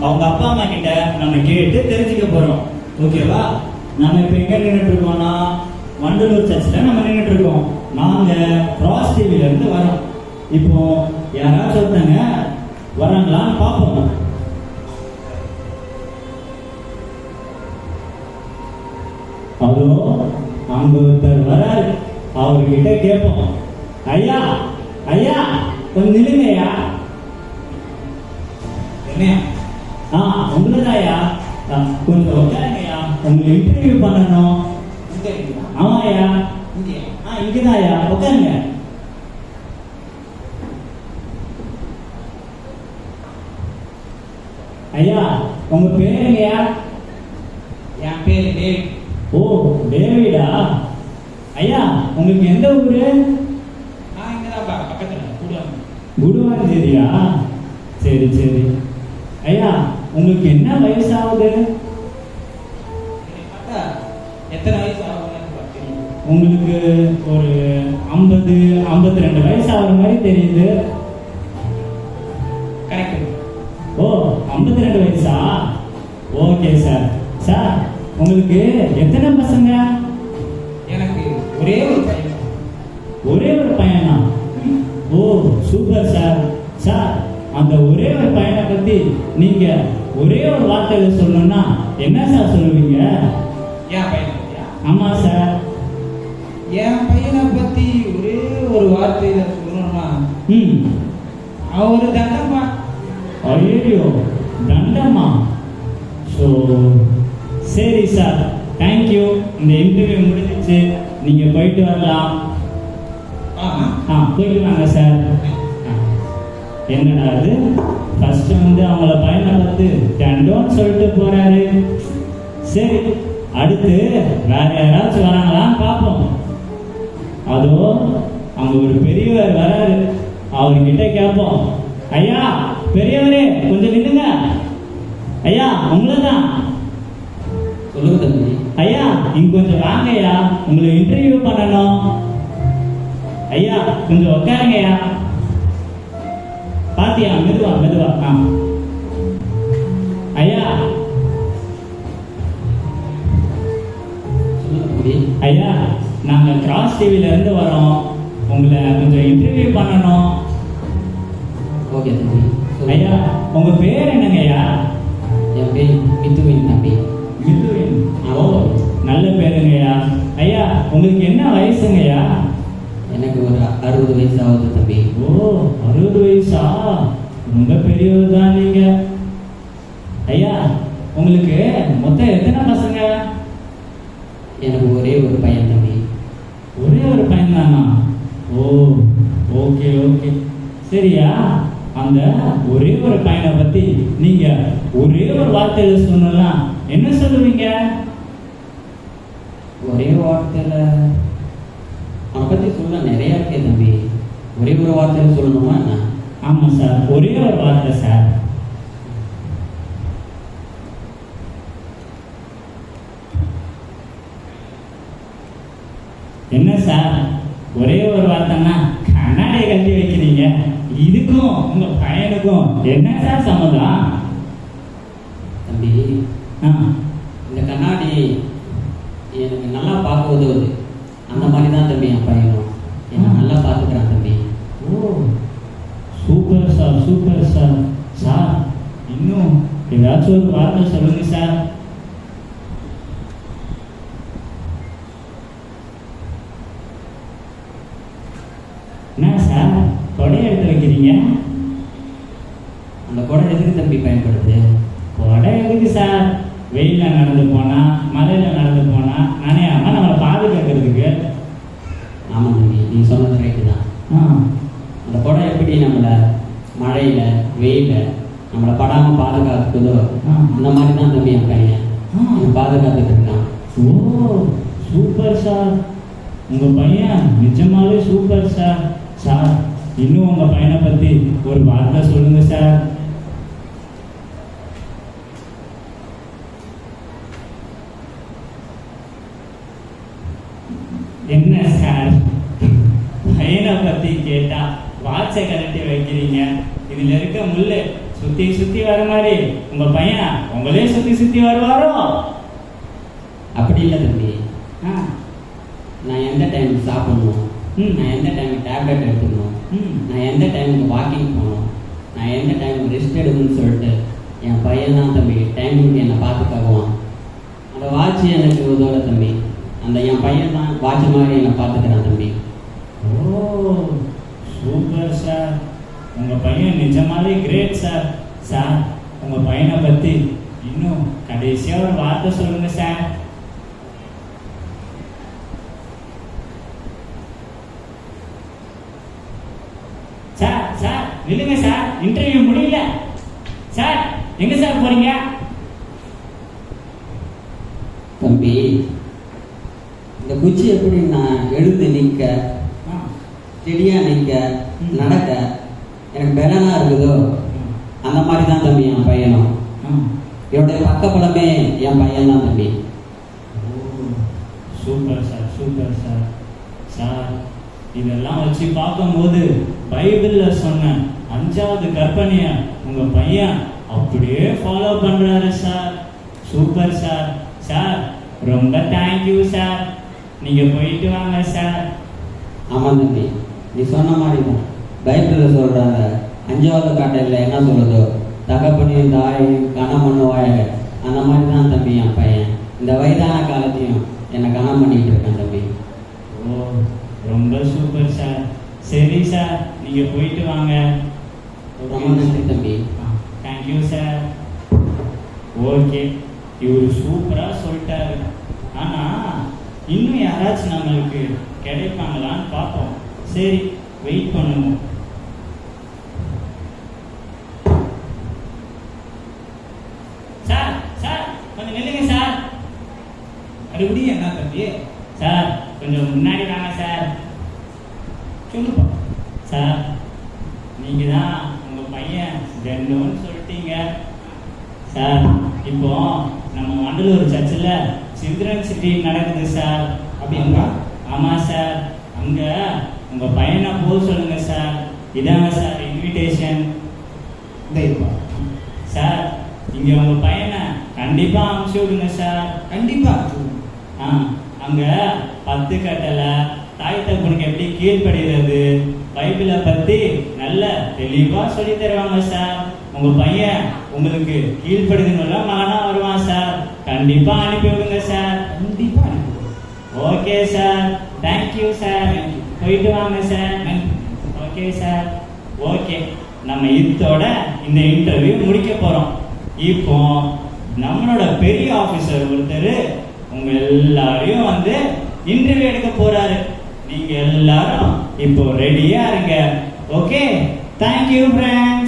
அவங்க அப்பா அம்மா கிட்ட நம்ம கேட்டு தெரிஞ்சுக்க போறோம். ஓகேவா? நம்ம இப்ப எங்க நின்றுட்டு இருக்கோம்னா வண்டலூர் சர்ச்சில் நம்ம நின்றுட்டு இருக்கோம். நாங்க கிராஸ் டிவில இருந்து வரோம். இப்போ யாராச்சும் ஒருத்தங்க வராங்களான்னு பார்ப்போம். அதோ அங்க ஒருத்தர் வராரு. அவர்கிட்ட கேட்போம், ஐயா ஐயா கொஞ்சம் நில்லுங்கய்யா. என்னையா? உங்களதாயா, கொஞ்சம் உட்காருங்கய்யா, உங்களை இன்டர்வியூ பண்ணணும். ஆமாயா, இங்கதாயா, உட்காருங்க. ஐயா உங்க பேருங்கய்யா? என் பேரு டேவிட். ஓ டேவிடா. ஐயா உங்களுக்கு எந்த ஊரு? நான் இங்கதான் பக்கத்துல குடுவாஞ்சேரியா? சரி சரி. ஐயா உங்களுக்கு என்ன வயசு ஆகுது? எத்தனை வயசு ஆகுது? உங்களுக்கு ஒரு 50-52 வயசு ஆகுற மாதிரி தெரியுது. கரெக்ட். ஓ 52 வயசா? Okay sir. சார் உங்களுக்கு எத்தனை பசங்க? எனக்கு ஒரே ஒரு பையன். ஒரே ஒரு பையனா? ஓ சூப்பர் சார். சார் அந்த ஒரே ஒரு பையனை பத்தி நீங்க ஒரே ஒரு வார்த்தையில சொல்லணும்னா என்ன சார் சொல்லுவீங்க? என் பையனை பத்தியா? ஆமா சார். என் பையனை பத்தி ஒரே ஒரு வார்த்தையில சொல்லணும்னா அவன் ஒரு தண்டமா. ஐயோ தண்டமா? ஸோ சரி சார், தேங்க்யூ. இந்த இன்டர்வியூ முடிஞ்சிச்சு, நீங்க போயிட்டு வரலாம். போயிட்டு வாங்க சார். என்னடா அது, ஃபர்ஸ்ட் அவங்கள பையனை பார்த்து தண்டோன்னு சொல்லிட்டு போறாரு. சரி, அடுத்து வேற யாராச்சும் வராங்களான்னு பார்ப்போம். அதோ அங்க ஒரு பெரியவர் வராரு. அவர்கிட்ட கேட்போம், ஐயா பெரியவரே கொஞ்சம் நில்லுங்க. ஐயா உங்களதான். சொல்லுங்க தம்பி. ஐயா இங்க கொஞ்சம் வாங்க ஐயா, உங்களை இன்டர்வியூ பண்ணணும். ஐயா கொஞ்சம் உட்காருங்கய்யா. பாத்தியா, மெதுவா மெதுவா. ஐயா ஐயா நாங்க கிராஸ் டிவில இருந்து வரோம், உங்களை கொஞ்சம் இன்டர்வியூ பண்ணணும். ஓகே தம்பி. ஐயா உங்க பேர் என்னங்க ஐயா? என் பேர் மித்துவின் தம்பி. மித்துவின்? ஓ நல்ல பேருங்கய்யா. ஐயா உங்களுக்கு என்ன வயசுங்கய்யா? எனக்கு ஒரு 60 வயசு ஆகுது தம்பி. ஓ 60 வயசா? ரொம்ப பெரியவர் தான் நீங்க. ஐயா உங்களுக்கு மொத்தம் எத்தனை பசங்க? எனக்கு ஒரே ஒரு பையன் தம்பி. ஒரே ஒரு பையன் தானா? ஓ ஓகே ஓகே. சரியா, அந்த ஒரே ஒரு பையனை பத்தி நீங்க ஒரே ஒரு வார்த்தையில சொன்னா என்ன சொல்லுவீங்க? ஒரே வார்த்தையில அவனை பத்தி சொல்ல நிறைய இருக்கே தம்பி. ஒரே ஒரு வார்த்தையில சொல்லணுமா என்ன? ஆமா சார், ஒரே ஒரு வார்த்தை சார். என்ன சார் ஒரே ஒரு வார்த்தைன்னா கண்ணாடியை கட்டி வைக்கிறீங்க? இதுக்கும் உங்க பையனுக்கும் என்ன சார் சம்மதம்? தம்பி இந்த கண்ணாடி எனக்கு நல்லா பார்க்க உதவுது. அந்த மாதிரி தான் தம்பி என் பையனும் என்னை நல்லா பார்த்துக்கிறான் தம்பி. ஓ super sir, super sir. Sir இன்னும் ஏதாச்சும் ஒரு வார்த்தை சொல்லுங்க சார். என்ன சார் கொடையை எடுத்து வைக்கிறீங்க? அந்த கொடை எதுக்கு தம்பி பயன்படுது? கொடை எதுக்கு சார்? வெயில நடந்து போனா, மலையில நடந்து போனா நனையாம நம்மளை பாதுகாக்கிறதுக்கு. ஆமாம் தம்பி, நீ சொன்னது ரைட்டு தான். அந்த கொடை எப்படி நம்மளை மழையில வெயில நம்மளை படாமல் பாதுகாக்குதோ அந்த மாதிரி தான் தம்பி என் பையன் பாதுகாத்துட்டு இருக்கான். ஓ சூப்பர் சார், உங்க பையன் நிஜமாவே சூப்பர் சார். சார் இன்னும் உங்க பையனை பத்தி ஒரு வார்த்தை சொல்லுங்க சார். என்ன சார் பையனை பத்தி கேட்டா வாட்சை கலட்டி வைக்கிறீங்க? இதுல இருக்க முள்ளு சுத்தி சுத்தி வர மாதிரி உங்க பையன் உங்களே சுத்தி சுத்தி வருவாரோ? அப்படி இல்லை தம்பி. ஆ, நான் எந்த டைமுக்கு சாப்பிடணும், நான் எந்த டைமுக்கு டேப்லெட் எடுத்துக்கணும், நான் எந்த டைமுக்கு வாக்கிங் போகணும், நான் எந்த டைமுக்கு ரெஸ்ட் எடுக்கணும்னு சொல்லிட்டு என் பையன் தான் தம்பி டைமுக்கு என்னை பார்த்துக்குவான். அந்த வாட்ச் எனக்கு உதவலை தம்பி. அந்த என் பையன் தான் வாட்ச் மாதிரி என்னை பார்த்துக்கிறான் தம்பி. ஓ சூப்பர் சார். உங்க பையன் நிஜமாவே கிரேட் சார். சார் உங்க பையனை பத்தி இன்னும் கடைசியா ஒரு வார்த்தை சொல்லுங்க சார். சார் சார் நில்லுங்க சார், இன்டர்வியூ முடியல சார். எங்க சார் போறீங்க? தம்பி இந்த குச்சி எப்படி நான் எழுந்து நிற்க, செடியா நிற்க, நடக்க எனக்கு பலனா இருக்குதோ அந்த மாதிரி தான் தம்பி என் பையனும். என்னுடைய பக்கபலமே என் பையன் தான் தம்பி. Super sir, super sir. Sir இதெல்லாம் வச்சு பார்க்கும்போது பைபிள்ல சொன்ன 5வது கற்பனைய உங்க பையன் அப்படியே ஃபாலோ பண்றாரு சார். Super sir. சார் ரொம்ப தேங்க்யூ சார். நீங்க போயிட்டு வாங்க சார். ஆமாம் தம்பி, நீ சொன்ன மாதிரி தான் பைபிளில் சொல்கிறாங்க 5வது கட்டளையில் என்ன சொல்லுதோ தகப்பனையும் தாயையும் கனம் பண்ணுவாயாக. அந்த மாதிரி தான் தம்பி என் பையன் இந்த வயதான காலத்தையும் என்னை கனம் பண்ணிட்டு இருக்கேன் தம்பி. ஓ ரொம்ப சூப்பர் சார். சரி சார், நீங்க போயிட்டு வாங்க. ரொம்ப நன்றி தம்பி. Thank you sir. ஓகே, இவரு சூப்பரா சொல்லிட்டாரு. ஆனா இன்னும் யாராச்சும் நம்மளுக்கு கிடைப்பாங்களான்னு பார்ப்போம். சரி, வெயிட் பண்ணுவோம். சார் சார் கொஞ்சம் நில்லுங்க சார். மறுபடியும் என்ன தம்பி? சார் கொஞ்சம் முன்னாடி வாங்க சார். சொல்லுப்பா. சார் நீங்க தான் உங்க பையன் ரெண்டுன்னு சொல்லிட்டீங்க சார். இப்போ நம்ம வண்டலூர் சர்ச்சில் சில்ட்ரன்ஸ் டே நடக்குது சார். அப்படிங்களா? ஆமா சார். அங்க உங்க பையனை போக சொல்லுங்க சார். இதாங்க சார் இன்விடேஷன். இதைப்பா. சார் இங்க உங்க பையனை கண்டிப்பா அனுப்பிச்சு விடுங்க சார். கண்டிப்பா. அங்க 10 கட்டளை, தாய் தகப்பனுக்கு எப்படி கீழ்ப்படுகிறது, பைபிளை பத்தி நல்ல தெளிவா சொல்லி தருவாங்க சார். உங்க பையன் உங்களுக்கு கீழ்ப்படுதுன்னு மகனா வருவான் சார். கண்டிப்பா அனுப்பி விடுங்க சார். கண்டிப்பா. Okay sir, thank you sir. போயிட்டு வாங்க சார். Okay sir. ஓகே, நம்ம இதோட இந்த இன்டர்வியூ முடிக்க போறோம். இப்போ நம்மளோட பெரிய ஆபீசர் ஒருத்தர் உங்க எல்லாரையும் வந்து இன்டர்வியூ எடுக்க போறாரு. நீங்க எல்லாரும் இப்போ ரெடியா இருங்க. Okay, thank you friend.